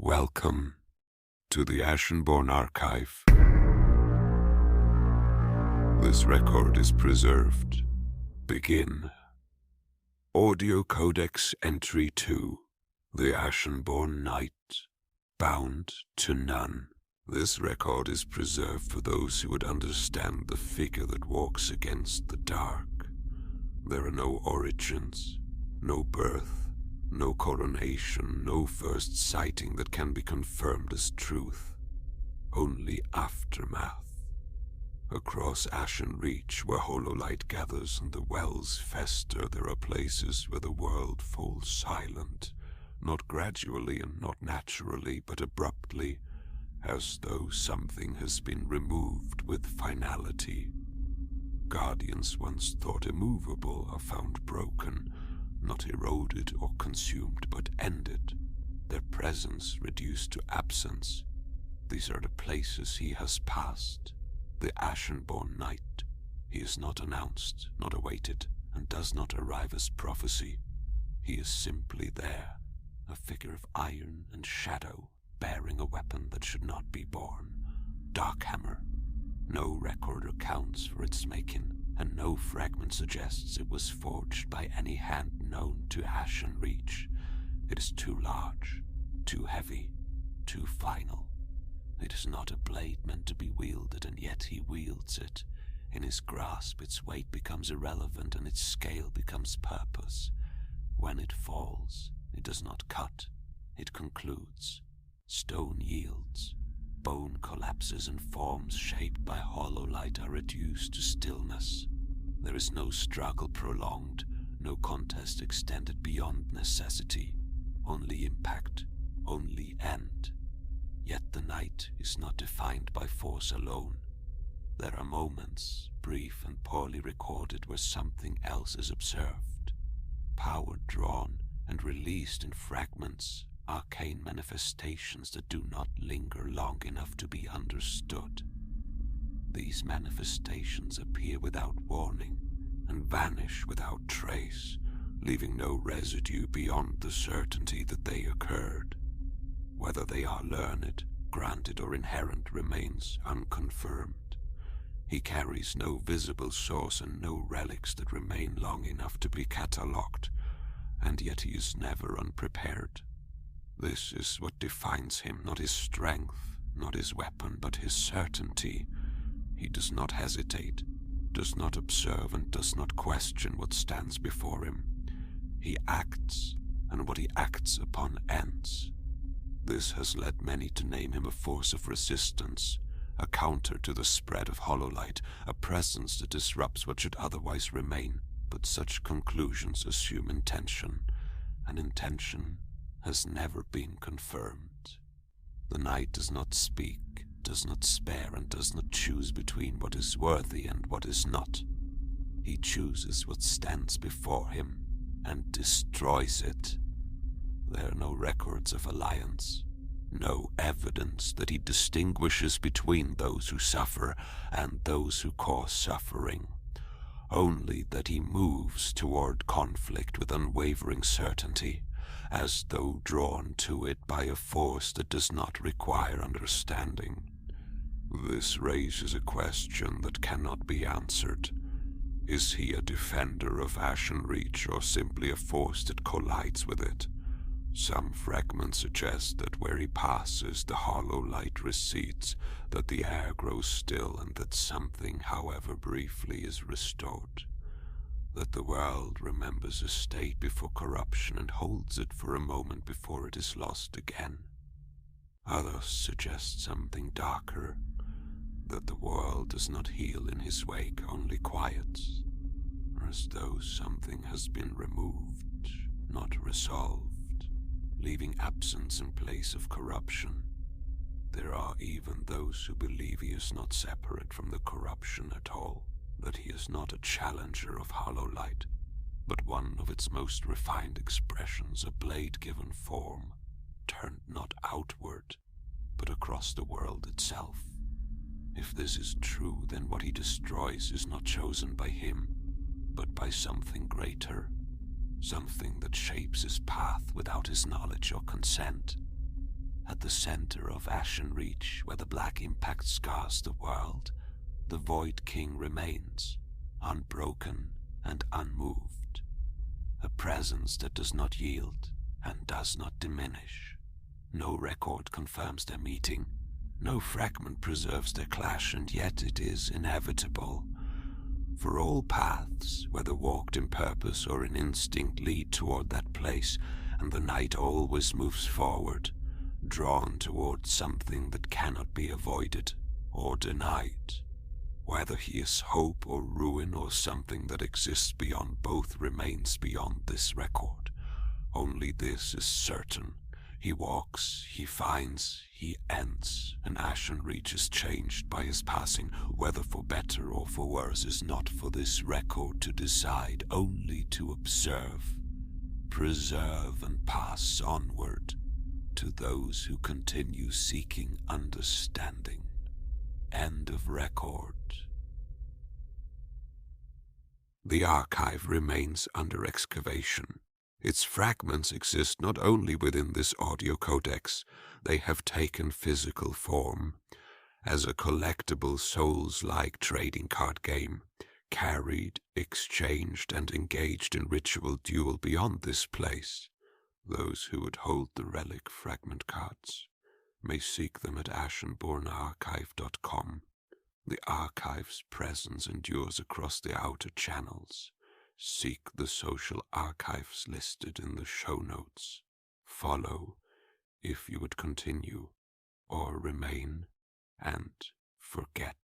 Welcome to the Ashenborne Archive. This record is preserved. Begin. Audio Codex Entry 2. The Ashenborne Knight. Bound to none. This record is preserved for those who would understand the figure that walks against the dark. There are no origins, no birth, no coronation, no first sighting that can be confirmed as truth. Only aftermath. Across Ashenreach, where Hollowlight gathers and the wells fester, there are places where the world falls silent, not gradually and not naturally, but abruptly, as though something has been removed with finality. Guardians once thought immovable are found broken, not eroded or consumed, but ended, their presence reduced to absence. These are the places he has passed. The Ashenborne Knight. He is not announced, not awaited, and does not arrive as prophecy. He is simply there, a figure of iron and shadow, bearing a weapon that should not be borne. Darkhammer. No record accounts for its making, and no fragment suggests it was forged by any hand known to Ashenreach. It is too large, too heavy, too final. It is not a blade meant to be wielded, and yet he wields it. In his grasp its weight becomes irrelevant, and its scale becomes purpose. When it falls, it does not cut, it concludes. Stone yields. Bone collapses and forms shaped by Hollowlight are reduced to stillness. There is no struggle prolonged, no contest extended beyond necessity, only impact, only end. Yet the night is not defined by force alone. There are moments, brief and poorly recorded, where something else is observed. Power drawn and released in fragments, arcane manifestations that do not linger long enough to be understood. These manifestations appear without warning and vanish without trace, leaving no residue beyond the certainty that they occurred. Whether they are learned, granted, or inherent remains unconfirmed. He carries no visible source and no relics that remain long enough to be catalogued, and yet he is never unprepared. This is what defines him, not his strength, not his weapon, but his certainty. He does not hesitate, does not observe, and does not question what stands before him. He acts, and what he acts upon ends. This has led many to name him a force of resistance, a counter to the spread of Hollowlight, a presence that disrupts what should otherwise remain. But such conclusions assume intention, and intention has never been confirmed. The Knight does not speak, does not spare, and does not choose between what is worthy and what is not. He chooses what stands before him and destroys it. There are no records of alliance, no evidence that he distinguishes between those who suffer and those who cause suffering. Only that he moves toward conflict with unwavering certainty, as though drawn to it by a force that does not require understanding. This raises a question that cannot be answered. Is he a defender of Ashenreach, or simply a force that collides with it? Some fragments suggest that where he passes, the Hollowlight recedes, that the air grows still, and that something, however briefly, is restored. That the world remembers a state before corruption and holds it for a moment before it is lost again. Others suggest something darker, that the world does not heal in his wake, only quiets, as though something has been removed, not resolved, leaving absence in place of corruption. There are even those who believe he is not separate from the corruption at all, that he is not a challenger of Hollowlight, but one of its most refined expressions, a blade given form, turned not outward, but across the world itself. If this is true, then what he destroys is not chosen by him, but by something greater, something that shapes his path without his knowledge or consent. at the center of Ashenreach, where the black impact scars the world, the Void King remains, unbroken and unmoved. A presence that does not yield and does not diminish. No record confirms their meeting. No fragment preserves their clash, and yet it is inevitable. For all paths, whether walked in purpose or in instinct, lead toward that place, and the knight always moves forward, drawn toward something that cannot be avoided or denied. Whether he is hope or ruin or something that exists beyond both remains beyond this record. Only this is certain. He walks, he finds, he ends, and Ashenreach is changed by his passing. Whether for better or for worse is not for this record to decide, only to observe, preserve, and pass onward to those who continue seeking understanding. End of record. The archive remains under excavation. Its fragments exist not only within this audio codex, they have taken physical form as a collectible Soulslike trading card game, carried, exchanged, and engaged in ritual duel beyond this place. Those who would hold the relic fragment cards may seek them at ashenbornearchive.com. The archive's presence endures across the outer channels. Seek the social archives listed in the show notes. Follow if you would continue, or remain and forget.